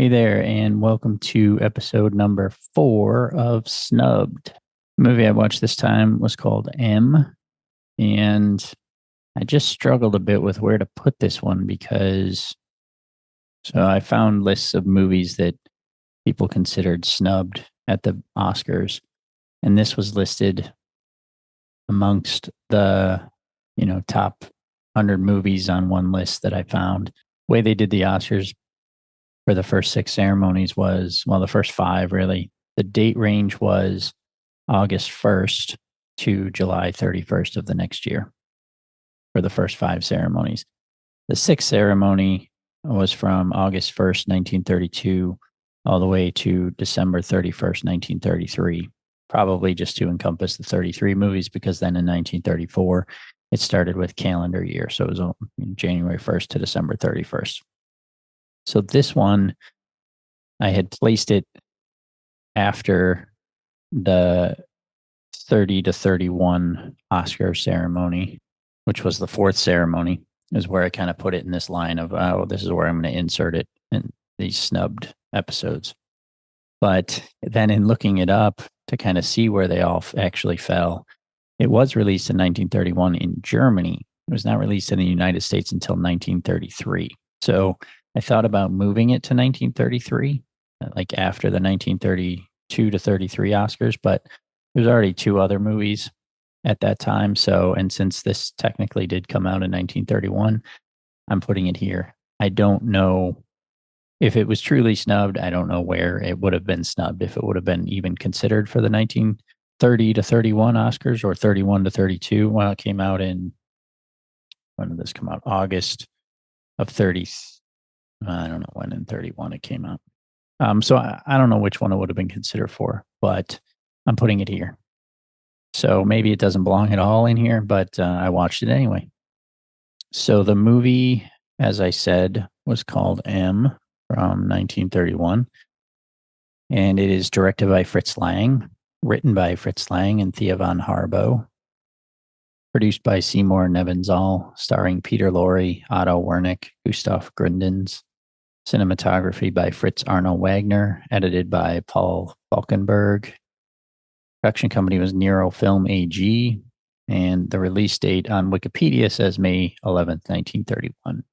Hey there, and welcome to episode number 4 of Snubbed. The movie I watched this time was called M, and I just struggled a bit with where to put this one because I found lists of movies that people considered snubbed at the Oscars, and this was listed amongst the top 100 movies on one list that I found. The way they did the Oscars for the first 6 ceremonies was, well, the first 5 really. The date range was August 1st to July 31st of the next year for the first 5 ceremonies. The 6th ceremony was from August 1st, 1932, all the way to December 31st, 1933, probably just to encompass the 33 movies, because then in 1934, it started with calendar year. So it was January 1st to December 31st. So this one, I had placed it after the 30 to 31 Oscar ceremony, which was the 4th ceremony, is where I kind of put it in this line of, oh, this is where I'm going to insert it in these snubbed episodes. But then in looking it up to kind of see where they all actually fell, it was released in 1931 in Germany. It was not released in the United States until 1933. So I thought about moving it to 1933, like after the 1932 to 33 Oscars, but there's already 2 other movies at that time. So, and since this technically did come out in 1931, I'm putting it here. I don't know if it was truly snubbed. I don't know where it would have been snubbed, if it would have been even considered for the 1930 to 31 Oscars or 31 to 32. Well, it came out in, when did this come out? August of 30. I don't know when in 31 it came out. So I don't know which one it would have been considered for, but I'm putting it here. So maybe it doesn't belong at all in here, but I watched it anyway. So the movie, as I said, was called M from 1931. And it is directed by Fritz Lang, written by Fritz Lang and Thea von Harbo, produced by Seymour Nebenzahl, starring Peter Lorre, Otto Wernick, Gustav Gründgens, cinematography by Fritz Arno Wagner, edited by Paul Falkenberg. Production company was Nero Film AG, and the release date on Wikipedia says May 11th, 1931.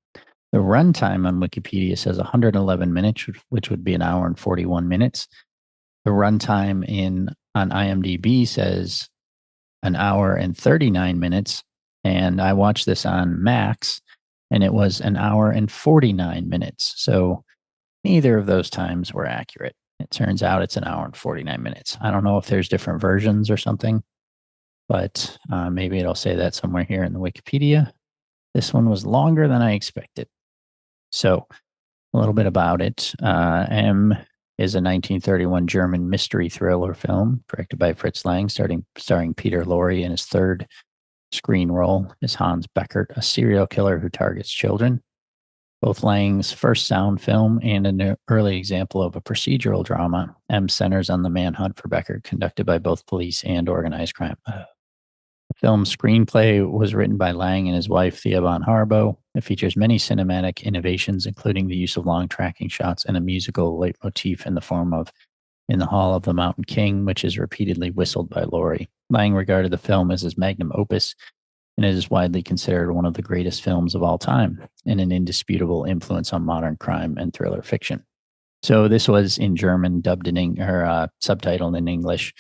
The runtime on Wikipedia says 111 minutes, which would be an hour and 41 minutes. The runtime on IMDb says an hour and 39 minutes, and I watched this on Max, and it was an hour and 49 minutes. So neither of those times were accurate. It turns out it's an hour and 49 minutes. I don't know if there's different versions or something, but maybe it'll say that somewhere here in the Wikipedia. This one was longer than I expected. So a little bit about it. M is a 1931 German mystery thriller film directed by Fritz Lang, starring Peter Lorre in his 3rd screen role as Hans Beckert, a serial killer who targets children. Both Lang's first sound film and an early example of a procedural drama, M centers on the manhunt for Beckert, conducted by both police and organized crime. The film's screenplay was written by Lang and his wife, Thea von Harbo. It features many cinematic innovations, including the use of long tracking shots and a musical leitmotif in the form of In the Hall of the Mountain King, which is repeatedly whistled by Lorre. Lang regarded the film as his magnum opus, and it is widely considered one of the greatest films of all time and an indisputable influence on modern crime and thriller fiction. So this was in German, dubbed in subtitled in English,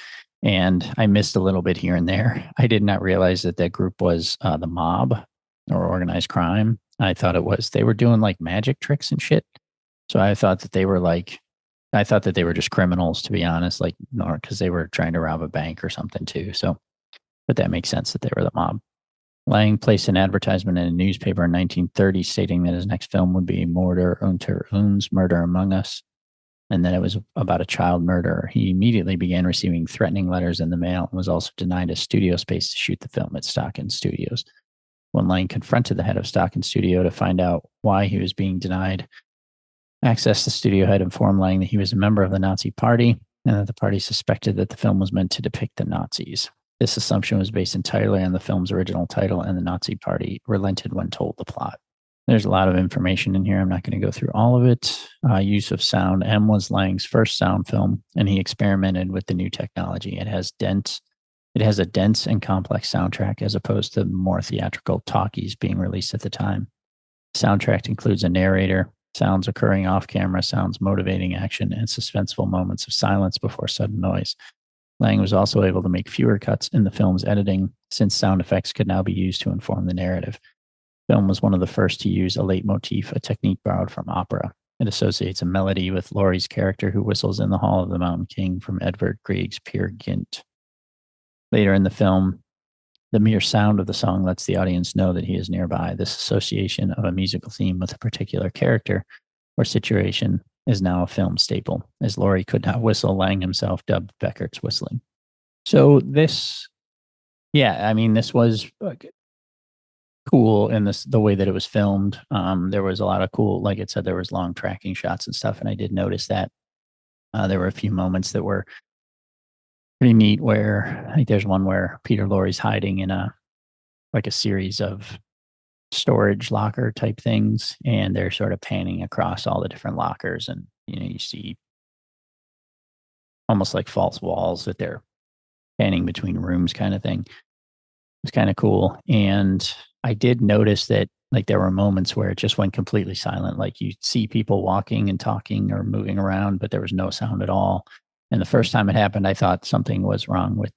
and I missed a little bit here and there. I did not realize that group was the mob or organized crime. I thought they were doing like magic tricks and shit. So I thought that they were just criminals, to be honest, because they were trying to rob a bank or something too. So, but that makes sense that they were the mob. Lang placed an advertisement in a newspaper in 1930 stating that his next film would be Murder unter uns, Murder Among Us, and that it was about a child murderer. He immediately began receiving threatening letters in the mail and was also denied a studio space to shoot the film at Stockton Studios. When Lang confronted the head of Stockton Studio to find out why he was being denied access, the studio head informed Lang that he was a member of the Nazi Party and that the party suspected that the film was meant to depict the Nazis. This assumption was based entirely on the film's original title, and the Nazi Party relented when told the plot. There's a lot of information in here. I'm not going to go through all of it. Use of sound. M was Lang's first sound film, and he experimented with the new technology. It has a dense and complex soundtrack as opposed to more theatrical talkies being released at the time. The soundtrack includes a narrator, sounds occurring off camera, sounds motivating action, and suspenseful moments of silence before sudden noise. Lang was also able to make fewer cuts in the film's editing since sound effects could now be used to inform the narrative. The film was one of the first to use a leitmotif, a technique borrowed from opera. It associates a melody with Laurie's character who whistles in the Hall of the Mountain King from Edvard Grieg's Peer Gynt. Later in the film, the mere sound of the song lets the audience know that he is nearby. This association of a musical theme with a particular character or situation is now a film staple. As Laurie could not whistle, Lang himself dubbed Beckert's whistling. So this, yeah, I mean, this was cool in the way that it was filmed. There was a lot of cool, like it said, there was long tracking shots and stuff, and I did notice that there were a few moments that were pretty neat. Where I think there's one where Peter Lorre's hiding in a series of storage locker type things, and they're sort of panning across all the different lockers, and you see almost like false walls that they're panning between rooms, kind of thing. It's kind of cool. And I did notice that there were moments where it just went completely silent. Like you see people walking and talking or moving around, but there was no sound at all. And the first time it happened, I thought something was wrong with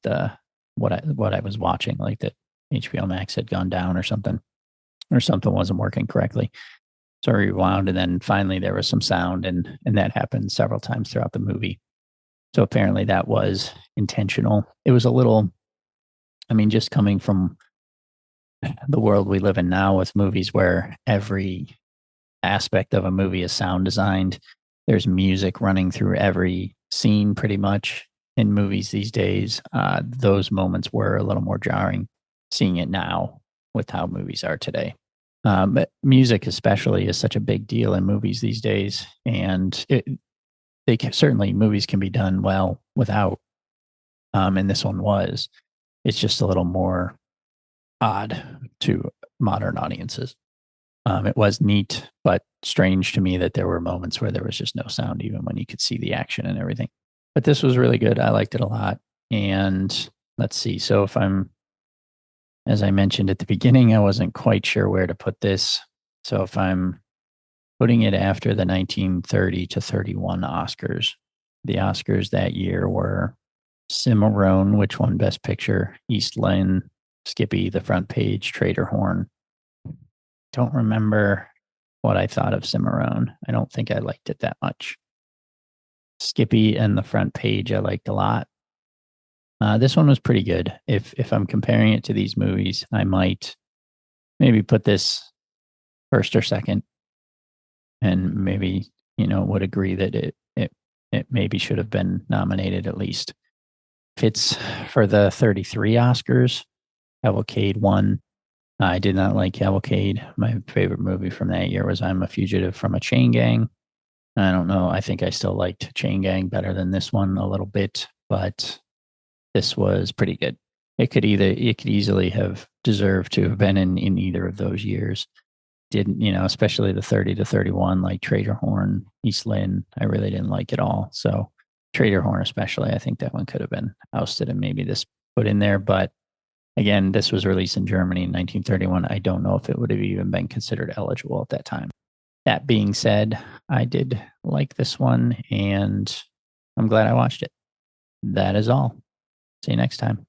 what I was watching, like that HBO Max had gone down or something wasn't working correctly. So I rewound, and then finally there was some sound, and that happened several times throughout the movie. So apparently that was intentional. It was a little, just coming from the world we live in now with movies where every aspect of a movie is sound designed. There's music running through every scene pretty much in movies these days. Those moments were a little more jarring seeing it now with how movies are today. But music especially is such a big deal in movies these days. And certainly movies can be done well without. And this one was. It's just a little more odd to modern audiences. It was neat, but strange to me that there were moments where there was just no sound, even when you could see the action and everything. But this was really good. I liked it a lot. And let's see. So as I mentioned at the beginning, I wasn't quite sure where to put this. So if I'm putting it after the 1930 to 31 Oscars, the Oscars that year were Cimarron, which won Best Picture, East Lynne, Skippy, The Front Page, Trader Horn. Don't remember what I thought of Cimarron. I don't think I liked it that much. Skippy and The Front Page I liked a lot. This one was pretty good. If I'm comparing it to these movies, I might maybe put this first or second, and maybe would agree that it maybe should have been nominated at least. If it's for the 33 Oscars, Cavalcade won. I did not like Cavalcade. My favorite movie from that year was I'm a Fugitive from a Chain Gang. I don't know. I think I still liked Chain Gang better than this one a little bit, but this was pretty good. It could easily have deserved to have been in either of those years. Didn't, especially the 30 to 31, like Trader Horn, East Lynne, I really didn't like it all. So Trader Horn especially, I think that one could have been ousted and maybe this put in there. But again, this was released in Germany in 1931. I don't know if it would have even been considered eligible at that time. That being said, I did like this one, and I'm glad I watched it. That is all. See you next time.